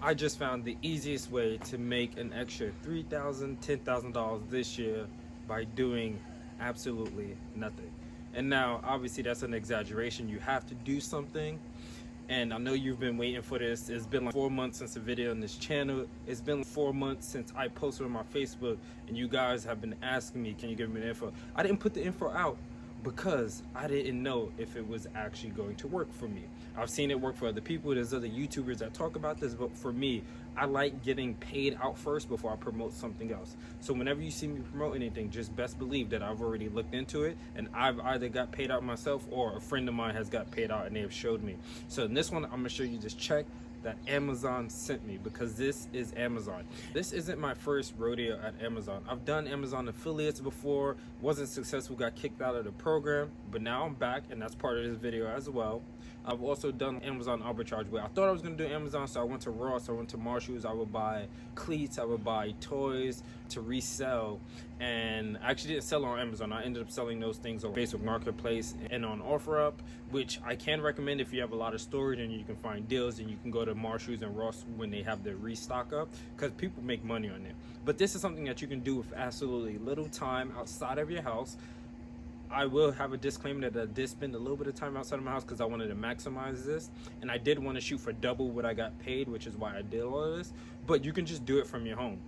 I just found the easiest way to make an extra $3,000, $10,000 this year by doing absolutely nothing. And now, obviously, that's an exaggeration. You have to do something. And I know you've been waiting for this. It's been like 4 months since the video on this channel. It's been 4 months since I posted on my Facebook, and you guys have been asking me, can you give me the info? I didn't put the info out because I didn't know if it was actually going to work for me. I've seen it work for other people. There's other YouTubers that talk about this, but for me, I like getting paid out first before I promote something else. So whenever you see me promote anything, just best believe that I've already looked into it, and I've either got paid out myself or a friend of mine has got paid out and they have showed me. So in this one, I'm gonna show you this check that Amazon sent me, because this is Amazon. This isn't my first rodeo at Amazon. I've done Amazon affiliates before, wasn't successful, got kicked out of the program, but now I'm back, and that's part of this video as well. I've also done Amazon arbitrage where I thought I was gonna do Amazon, so I went to Ross, I went to Marshalls, I would buy cleats, I would buy toys to resell, and I actually didn't sell on Amazon. I ended up selling those things on Facebook Marketplace and on OfferUp, which I can recommend if you have a lot of storage and you can find deals, and you can go to Marshalls and Ross when they have their restock up, because people make money on it. But this is something that you can do with absolutely little time outside of your house. I will have a disclaimer that I did spend a little bit of time outside of my house because I wanted to maximize this, and I did want to shoot for double what I got paid, which is why I did all of this. But you can just do it from your home,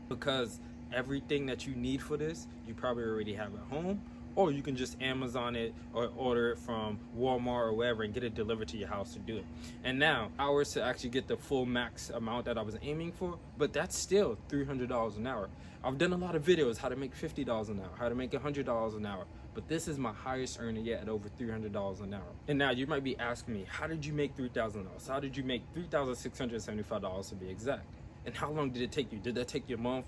because everything that you need for this you probably already have at home, or you can just Amazon it or order it from Walmart or wherever and get it delivered to your house to do it. And now, hours to actually get the full max amount that I was aiming for, but that's still $300 an hour. I've done a lot of videos how to make $50 an hour, how to make $100 an hour, but this is my highest earner yet at over $300 an hour. And now you might be asking me, how did you make $3,000? How did you make $3,675 to be exact? And how long did it take you? Did that take you a month?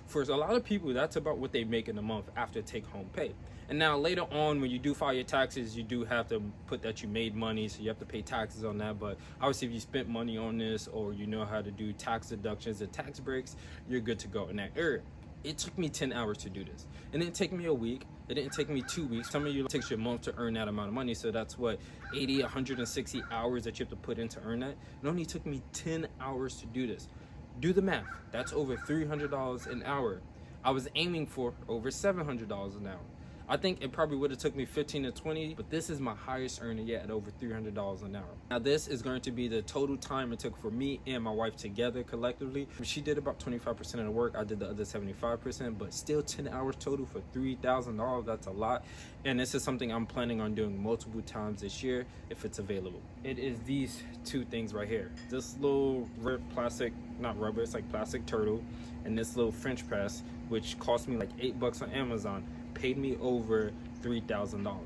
For a lot of people, that's about what they make in a month after take home pay. And now later on, when you do file your taxes, you do have to put that you made money, so you have to pay taxes on that. But obviously, if you spent money on this, or you know how to do tax deductions and tax breaks, you're good to go in that area. It took me 10 hours to do this. It didn't take me a week. It didn't take me 2 weeks. Some of you, it takes you a month to earn that amount of money. So that's what, 80, 160 hours that you have to put in to earn that. It only took me 10 hours to do this. Do the math. That's over $300 an hour. I was aiming for over $700 an hour. I think it probably would have took me 15 to 20, but this is my highest earner yet at over $300 an hour. Now this is going to be the total time it took for me and my wife together collectively. She did about 25% of the work, I did the other 75%, but still 10 hours total for $3,000, that's a lot. And this is something I'm planning on doing multiple times this year if it's available. It is these two things right here. This little plastic, not rubber, it's like plastic turtle, and this little French press, which cost me like $8 on Amazon, paid me over $3,000.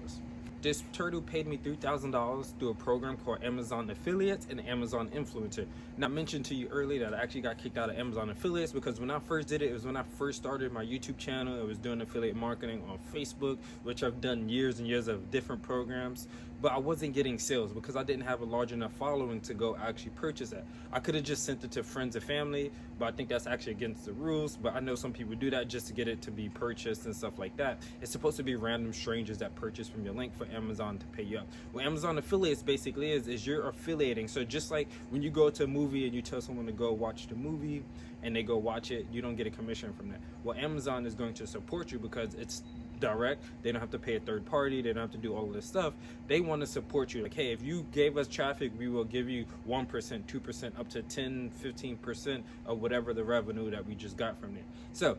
This turtle paid me $3,000 through a program called Amazon Affiliates and Amazon Influencer. Now, I mentioned to you earlier that I actually got kicked out of Amazon Affiliates because when I first did it, it was when I first started my YouTube channel. It was doing affiliate marketing on Facebook, which I've done years and years of different programs, but I wasn't getting sales because I didn't have a large enough following to go actually purchase it. I could have just sent it to friends and family, but I think that's actually against the rules. But I know some people do that just to get it to be purchased and stuff like that. It's supposed to be random strangers that purchase from your link for Amazon to pay you up. What Amazon Affiliates basically is you're affiliating. So just like when you go to a movie and you tell someone to go watch the movie and they go watch it, you don't get a commission from that. Well, Amazon is going to support you because it's direct. They don't have to pay a third party. They don't have to do all of this stuff. They want to support you. Like, hey, if you gave us traffic, we will give you 1%, 2%, up to 10, 15% of whatever the revenue that we just got from there. So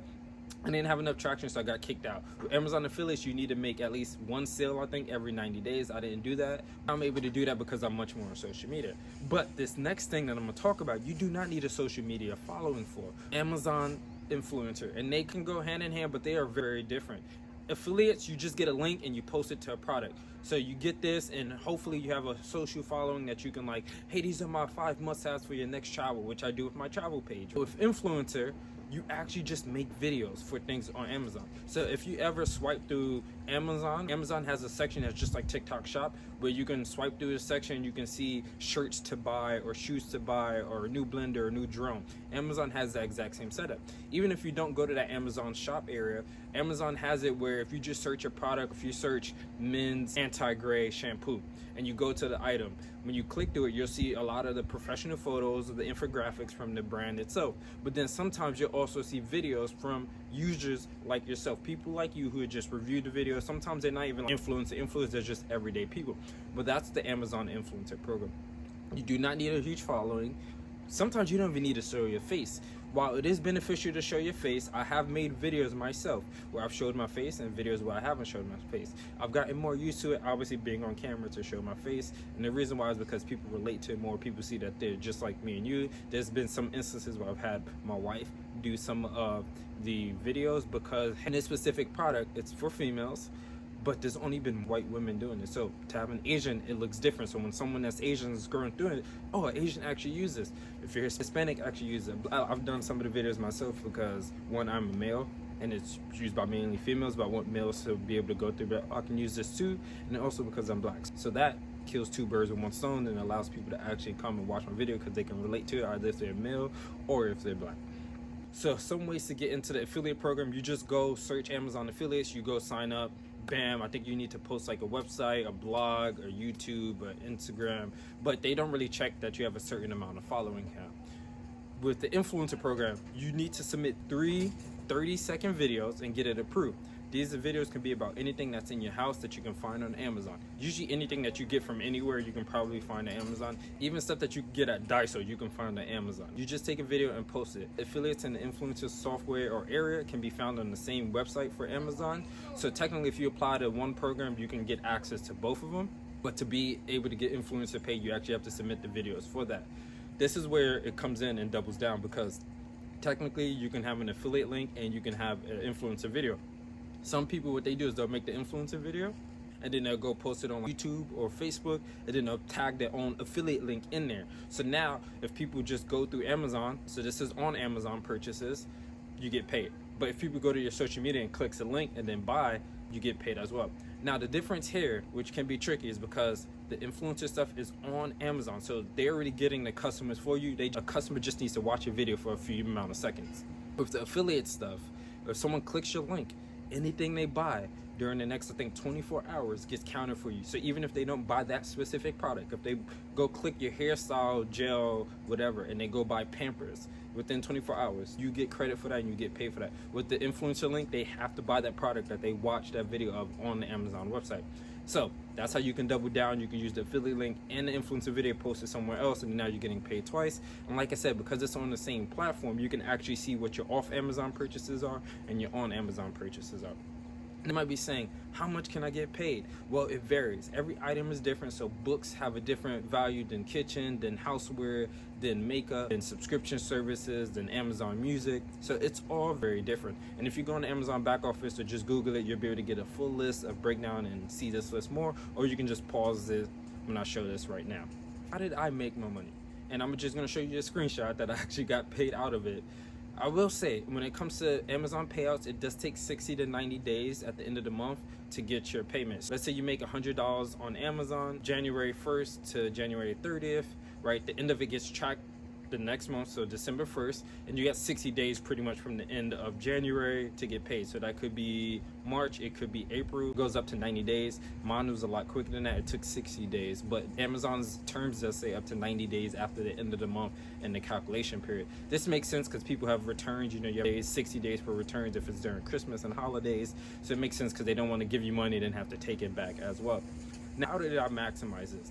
I didn't have enough traction, so I got kicked out. With Amazon Affiliates, you need to make at least one sale, I think, every 90 days. I didn't do that. I'm able to do that because I'm much more on social media. But this next thing that I'm going to talk about, you do not need a social media following for. Amazon Influencer, and they can go hand in hand, but they are very different. Affiliates, you just get a link and you post it to a product. So you get this, and hopefully you have a social following that you can like, hey, these are my 5 must-haves for your next travel, which I do with my travel page. With Influencer, you actually just make videos for things on Amazon. So if you ever swipe through Amazon has a section that's just like TikTok Shop, where you can swipe through the section, you can see shirts to buy or shoes to buy or a new blender or a new drone. Amazon has the exact same setup. Even if you don't go to that Amazon shop area, Amazon has it where if you just search a product, if you search men's anti-gray shampoo and you go to the item, When you click through it, you'll see a lot of the professional photos of the infographics from the brand itself. But then sometimes you'll also see videos from users like yourself, people like you who just reviewed the video. Sometimes they're not even influencers, they're just everyday people. But that's the Amazon influencer program. You do not need a huge following. Sometimes you don't even need to show your face. While it is beneficial to show your face, I have made videos myself where I've showed my face and videos where I haven't showed my face. I've gotten more used to it, obviously being on camera to show my face. And the reason why is because people relate to it more. People see that they're just like me and you. There's been some instances where I've had my wife do some of the videos because in this specific product, it's for females. But there's only been white women doing it. So to have an Asian, it looks different. So when someone that's Asian is going through it, oh, an Asian actually uses this. If you're Hispanic, actually use it. I've done some of the videos myself because one, I'm a male and it's used by mainly females, but I want males to be able to go through, but I can use this too. And also because I'm black. So that kills two birds with one stone and allows people to actually come and watch my video because they can relate to it, either if they're male or if they're black. So some ways to get into the affiliate program, you just go search Amazon affiliates, you go sign up. Bam, I think you need to post like a website, a blog, or YouTube, or Instagram, but they don't really check that you have a certain amount of following count. With the influencer program, you need to submit 3 30-second videos and get it approved. These videos can be about anything that's in your house that you can find on Amazon. Usually anything that you get from anywhere you can probably find on Amazon. Even stuff that you get at Daiso you can find on Amazon. You just take a video and post it. Affiliates and influencer software or area can be found on the same website for Amazon. So technically if you apply to one program you can get access to both of them. But to be able to get influencer pay you actually have to submit the videos for that. This is where it comes in and doubles down because technically you can have an affiliate link and you can have an influencer video. Some people, what they do is they'll make the influencer video and then they'll go post it on YouTube or Facebook and then they'll tag their own affiliate link in there. So now if people just go through Amazon, so this is on Amazon purchases, you get paid. But if people go to your social media and clicks a link and then buy, you get paid as well. Now the difference here, which can be tricky, is because the influencer stuff is on Amazon. So they're already getting the customers for you. A customer just needs to watch a video for a few amount of seconds. With the affiliate stuff, if someone clicks your link, anything they buy during the next, I think, 24 hours gets counted for you. So even if they don't buy that specific product, if they go click your hairstyle, gel, whatever, and they go buy Pampers, within 24 hours, you get credit for that and you get paid for that. With the influencer link, they have to buy that product that they watched that video of on the Amazon website. So that's how you can double down. You can use the affiliate link and the influencer video posted somewhere else, and now you're getting paid twice. And like I said, because it's on the same platform, you can actually see what your off Amazon purchases are and your on Amazon purchases are. They might be saying, how much can I get paid? Well, it varies. Every item is different. So books have a different value than kitchen, than houseware, than makeup, than subscription services, than Amazon Music. So it's all very different. And if you go on the Amazon back office or just Google it, you'll be able to get a full list of breakdown and see this list more. Or you can just pause it when I show this right now. How did I make my money? And I'm just going to show you a screenshot that I actually got paid out of it. I will say, when it comes to Amazon payouts, it does take 60 to 90 days at the end of the month to get your payments. Let's say you make $100 on Amazon, January 1st to January 30th, right? The end of it gets tracked the next month, so December 1st, and you got 60 days pretty much from the end of January to get paid. So that could be March, it could be April, it goes up to 90 days. Mine was a lot quicker than that, it took 60 days, but Amazon's terms does say up to 90 days after the end of the month in the calculation period. This makes sense because people have returns, you know, you have 60 days for returns if it's during Christmas and holidays, so it makes sense because they don't want to give you money and then have to take it back as well. Now, how did I maximize this?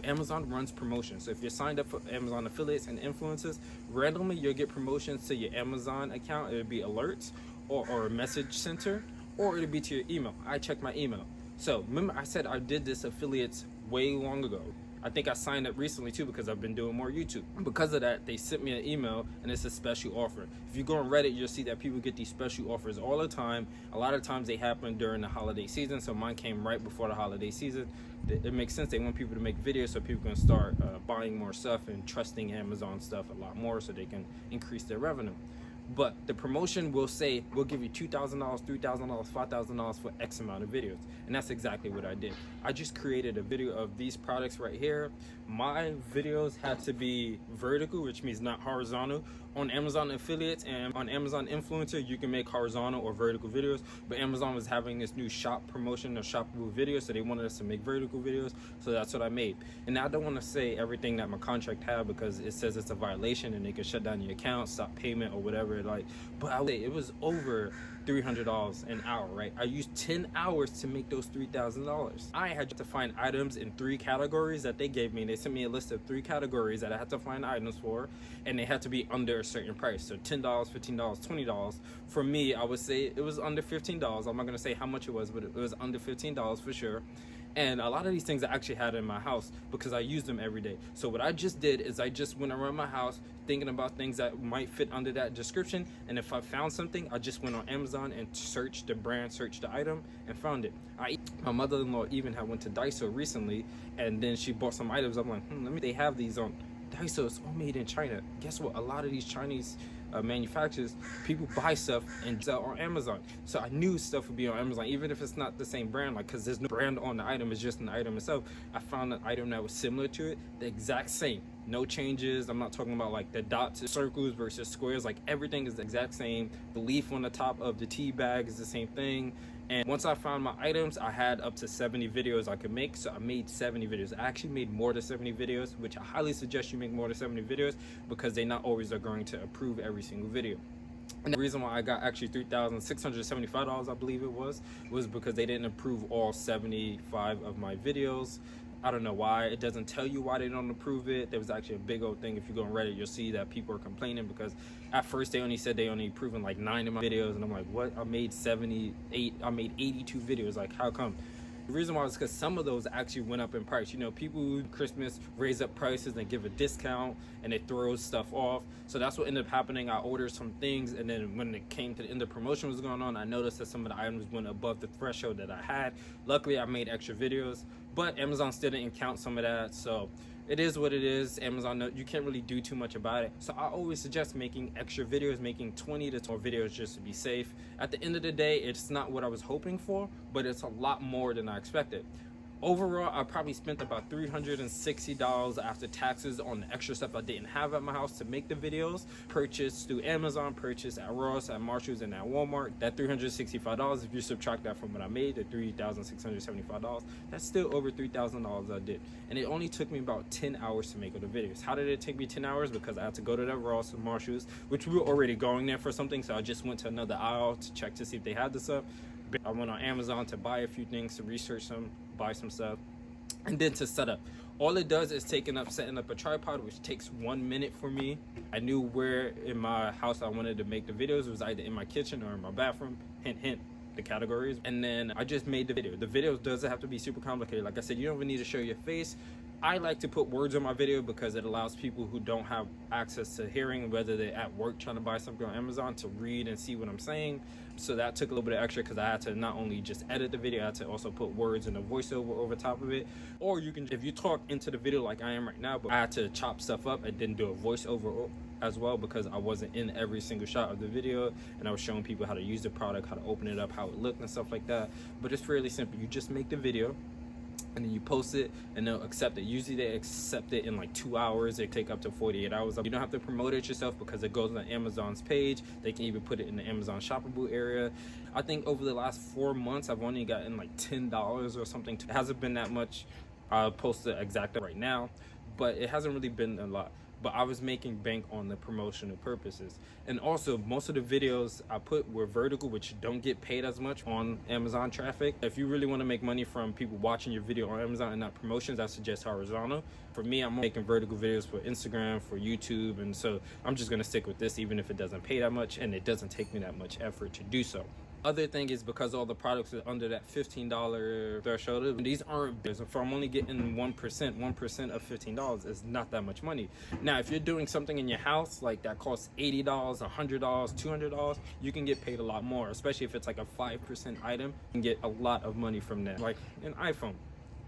Amazon runs promotions. So if you're signed up for Amazon affiliates and influencers, randomly you'll get promotions to your Amazon account. It'll be alerts or a message center, or it'll be to your email. I check my email. So remember I said I did this affiliates way long ago. I think I signed up recently too because I've been doing more YouTube. Because of that, they sent me an email and it's a special offer. If you go on Reddit, you'll see that people get these special offers all the time. A lot of times they happen during the holiday season, so mine came right before the holiday season. It makes sense. They want people to make videos so people can start buying more stuff and trusting Amazon stuff a lot more so they can increase their revenue. But the promotion will say, we'll give you $2,000, $3,000, $5,000 for X amount of videos. And that's exactly what I did. I just created a video of these products right here my videos had to be vertical, which means not horizontal. On Amazon affiliates and on Amazon influencer, you can make horizontal or vertical videos, but Amazon was having this new shop promotion of shoppable videos, so they wanted us to make vertical videos, so that's what I made. And I don't want to say everything that my contract had because it says it's a violation and they can shut down your account, stop payment or whatever, like, but I would say it was over $300 an hour, right? I used 10 hours to make those $3,000. I had to find items in 3 categories that they gave me. They sent me a list of 3 categories that I had to find items for, and they had to be under a certain price. So $10, $15, $20. For me, I would say it was under $15. I'm not gonna say how much it was, but it was under $15 for sure. And a lot of these things I actually had in my house because I use them every day. So what I just did is I just went around my house thinking about things that might fit under that description. And if I found something, I just went on Amazon and searched the brand, searched the item, and found it. My mother-in-law even had went to Daiso recently, and then she bought some items. I'm like, they have these on Daiso. It's all made in China. Guess what? A lot of these Chinese manufacturers, people buy stuff and sell on Amazon. So I knew stuff would be on Amazon, even if it's not the same brand, like, because there's no brand on the item, it's just an item itself. I found an item that was similar to it, the exact same, no changes. I'm not talking about like the dots, circles versus squares, like everything is the exact same. The leaf on the top of the tea bag is the same thing. And once I found my items, I had up to 70 videos I could make. So I made 70 videos. I actually made more than 70 videos, which I highly suggest you make more than 70 videos because they not always are going to approve every single video. And the reason why I got actually $3,675, I believe it was because they didn't approve all 75 of my videos. I don't know why. It doesn't tell you why they don't approve it. There was actually a big old thing. If you go on Reddit, you'll see that people are complaining because at first they only said they only approving like 9 of my videos, and I'm like, what? I made 78, I made 82 videos. Like, how come? The reason why is because some of those actually went up in price. You know, people who Christmas raise up prices and give a discount and it throws stuff off. So that's what ended up happening. I ordered some things, and then when it came to the end of promotion was going on, I noticed that some of the items went above the threshold that I had. Luckily, I made extra videos, but Amazon still didn't count some of that. So it is what it is. Amazon, you can't really do too much about it. So I always suggest making extra videos, making 20 to 20 videos just to be safe. At the end of the day, it's not what I was hoping for, but it's a lot more than I expected. Overall, I probably spent about $360 after taxes on the extra stuff I didn't have at my house to make the videos. Purchased through Amazon, purchased at Ross, at Marshalls, and at Walmart. That $365, if you subtract that from what I made, the $3,675, that's still over $3,000 I did. And it only took me about 10 hours to make all the videos. How did it take me 10 hours? Because I had to go to that Ross and Marshalls, which we were already going there for something, so I just went to another aisle to check to see if they had this up. I went on Amazon to buy a few things, to research some, buy some stuff, and then to set up. All it does is setting up a tripod, which takes 1 minute for me. I knew where in my house I wanted to make the videos. It was either in my kitchen or in my bathroom. Hint, hint, the categories. And then I just made the video. The video doesn't have to be super complicated. Like I said, you don't even need to show your face. I like to put words on my video because it allows people who don't have access to hearing, whether they're at work trying to buy something on Amazon, to read and see what I'm saying. So that took a little bit of extra because I had to not only just edit the video, I had to also put words and a voiceover over top of it. Or you can, if you talk into the video like I am right now, but I had to chop stuff up and then do a voiceover as well because I wasn't in every single shot of the video, and I was showing people how to use the product, how to open it up, how it looked and stuff like that. But it's fairly simple. You just make the video and then you post it and they'll accept it. Usually they accept it in like 2 hours. They take up to 48 hours. You don't have to promote it yourself because it goes on Amazon's page. They can even put it in the Amazon shoppable area. I think over the last 4 months, I've only gotten like $10 or something. It hasn't been that much. I'll post the exact right now, but it hasn't really been a lot. But I was making bank on the promotional purposes. And also, most of the videos I put were vertical, which don't get paid as much on Amazon traffic. If you really want to make money from people watching your video on Amazon and not promotions, I suggest horizontal. For me, I'm making vertical videos for Instagram, for YouTube, and so I'm just gonna stick with this even if it doesn't pay that much and it doesn't take me that much effort to do so. Other thing is because all the products are under that $15 threshold, these aren't big. If I'm only getting 1% of $15 is not that much money. Now, if you're doing something in your house like that costs $80, $100, $200, you can get paid a lot more, especially if it's like a 5% item. You can get a lot of money from that, like an iPhone.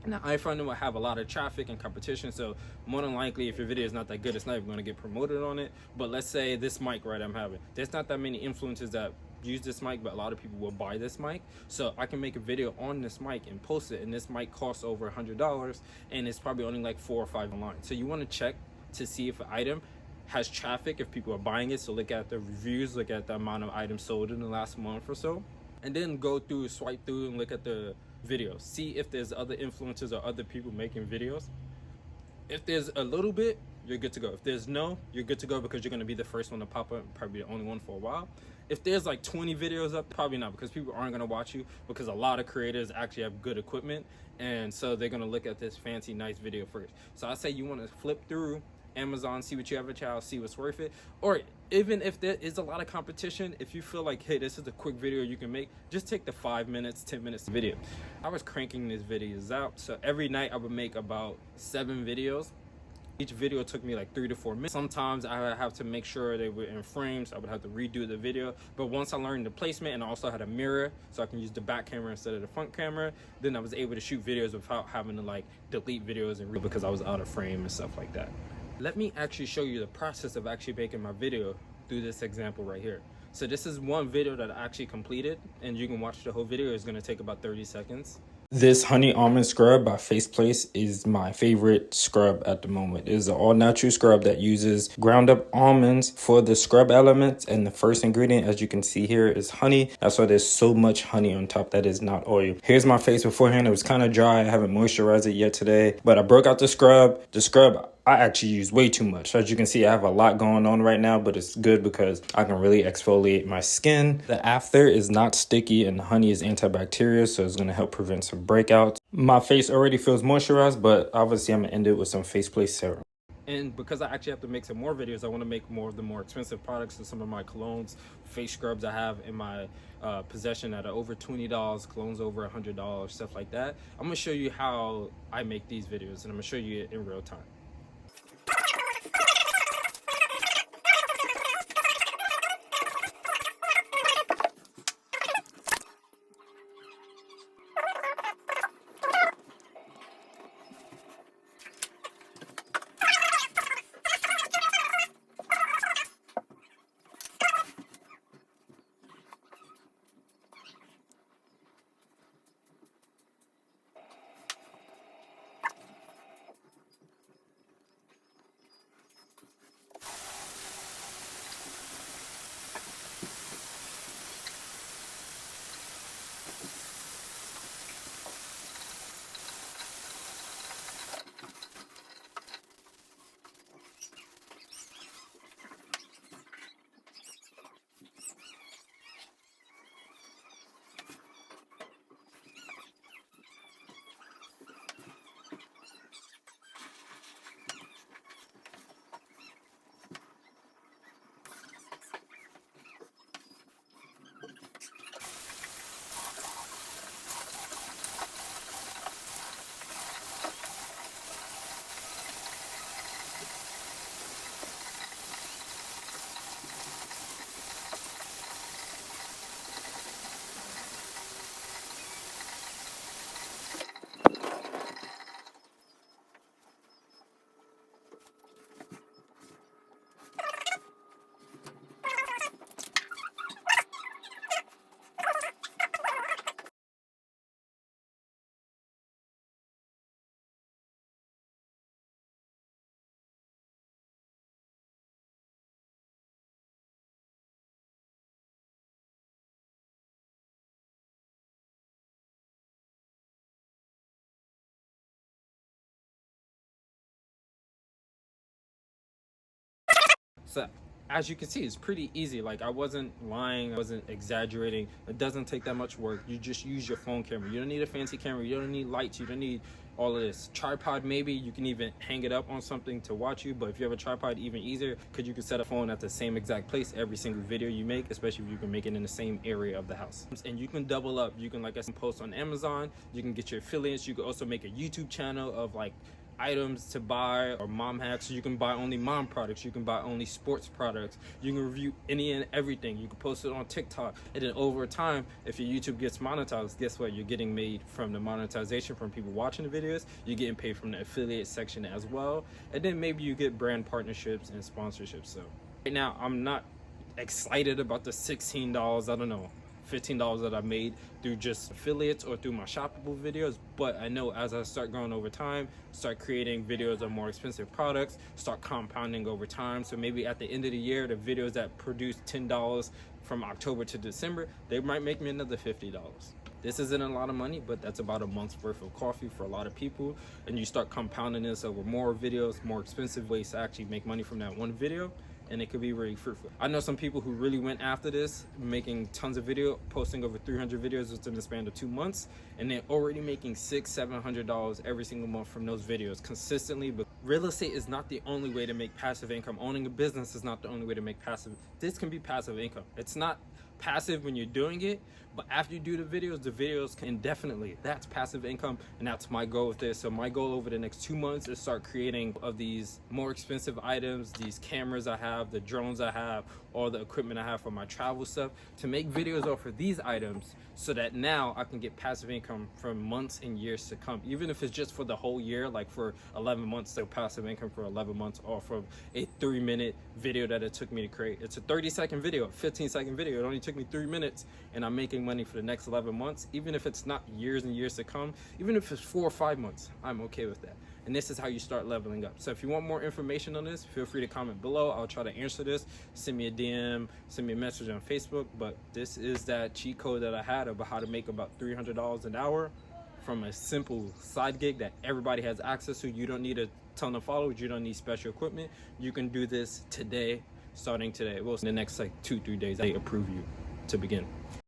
Now, iPhone will have a lot of traffic and competition, so more than likely, if your video is not that good, it's not even going to get promoted on it. But let's say this mic right I'm having, there's not that many influencers that use this mic, but a lot of people will buy this mic. So I can make a video on this mic and post it, and this mic costs over $100, and it's probably only like 4 or 5 online. So you want to check to see if an item has traffic, if people are buying it. So look at the reviews, look at the amount of items sold in the last month or so, and then go through, swipe through, and look at the videos. See if there's other influencers or other people making videos. If there's a little bit, you're good to go. If there's no, you're good to go, because you're going to be the first one to pop up, probably the only one for a while. If there's like 20 videos up, probably not, because people aren't going to watch you, because a lot of creators actually have good equipment, and so they're going to look at this fancy nice video first. So I say you want to flip through Amazon, see what you have a child, see what's worth it. Or even if there is a lot of competition, if you feel like, hey, this is a quick video you can make, just take the 5 minutes, 10 minutes video. I was cranking these videos out, so every night I would make about 7 videos. Each video took me like 3 to 4 minutes. Sometimes I would have to make sure they were in frames. I would have to redo the video. But once I learned the placement, and I also had a mirror, so I can use the back camera instead of the front camera, then I was able to shoot videos without having to like delete videos and because I was out of frame and stuff like that. Let me actually show you the process of actually making my video through this example right here. So this is one video that I actually completed, and you can watch the whole video. It's gonna take about 30 seconds. This honey almond scrub by Faceplace is my favorite scrub at the moment. It is an all-natural scrub that uses ground up almonds for the scrub elements, and the first ingredient, as you can see here, is honey. That's why there's so much honey on top. That is not oil. Here's my face beforehand. It was kind of dry. I haven't moisturized it yet today, but I broke out the scrub. I actually use way too much. As you can see, I have a lot going on right now, but it's good because I can really exfoliate my skin. The after is not sticky, and the honey is antibacterial, so it's going to help prevent some breakouts. My face already feels moisturized, but obviously I'm going to end it with some Faceplace serum. And because I actually have to make some more videos, I want to make more of the more expensive products. So some of my colognes, face scrubs I have in my possession that are over $20, colognes over $100, stuff like that. I'm going to show you how I make these videos, and I'm going to show you it in real time. So as you can see, it's pretty easy. Like, I wasn't lying, I wasn't exaggerating. It doesn't take that much work. You just use your phone camera. You don't need a fancy camera. You don't need lights. You don't need all of this. Tripod, maybe you can even hang it up on something to watch you, but if you have a tripod, even easier, because you can set a phone at the same exact place every single video you make, especially if you can make it in the same area of the house. And you can double up. You can, like I said, post on Amazon. You can get your affiliates. You can also make a YouTube channel of like items to buy or mom hacks. You can buy only mom products. You can buy only sports products. You can review any and everything. You can post it on TikTok, and then over time, if your YouTube gets monetized, guess what? You're getting made from the monetization from people watching the videos. You're getting paid from the affiliate section as well, and then maybe you get brand partnerships and sponsorships. So right now I'm not excited about the $16, I don't know, $15 that I made through just affiliates or through my shoppable videos. But I know as I start growing over time, start creating videos of more expensive products, start compounding over time. So maybe at the end of the year, the videos that produce $10 from October to December, they might make me another $50. This isn't a lot of money, but that's about a month's worth of coffee for a lot of people. And you start compounding this over more videos, more expensive ways to actually make money from that one video, and it could be really fruitful. I know some people who really went after this, making tons of video, posting over 300 videos within the span of 2 months, and they're already making $600-700 every single month from those videos consistently. But real estate is not the only way to make passive income. Owning a business is not the only way to make passive. This can be passive income. It's not passive when you're doing it, but after you do the videos can indefinitely. That's passive income, and that's my goal with this. So my goal over the next 2 months is start creating of these more expensive items, these cameras I have, the drones I have, all the equipment I have for my travel stuff, to make videos off of these items, so that now I can get passive income for months and years to come. Even if it's just for the whole year, like for 11 months, so passive income for 11 months off of a 3-minute video that it took me to create. It's a 30-second video, a 15-second video. It only took me 3 minutes, and I'm making money for the next 11 months. Even if it's not years and years to come, even if it's 4 or 5 months, I'm okay with that. And this is how you start leveling up. So if you want more information on this, feel free to comment below. I'll try to answer this. Send me a DM, send me a message on Facebook. But this is that cheat code that I had about how to make about $300 an hour from a simple side gig that everybody has access to. You don't need a ton of followers. You don't need special equipment. You can do this today, starting today. Well, in the next like 2-3 days, they approve you to begin.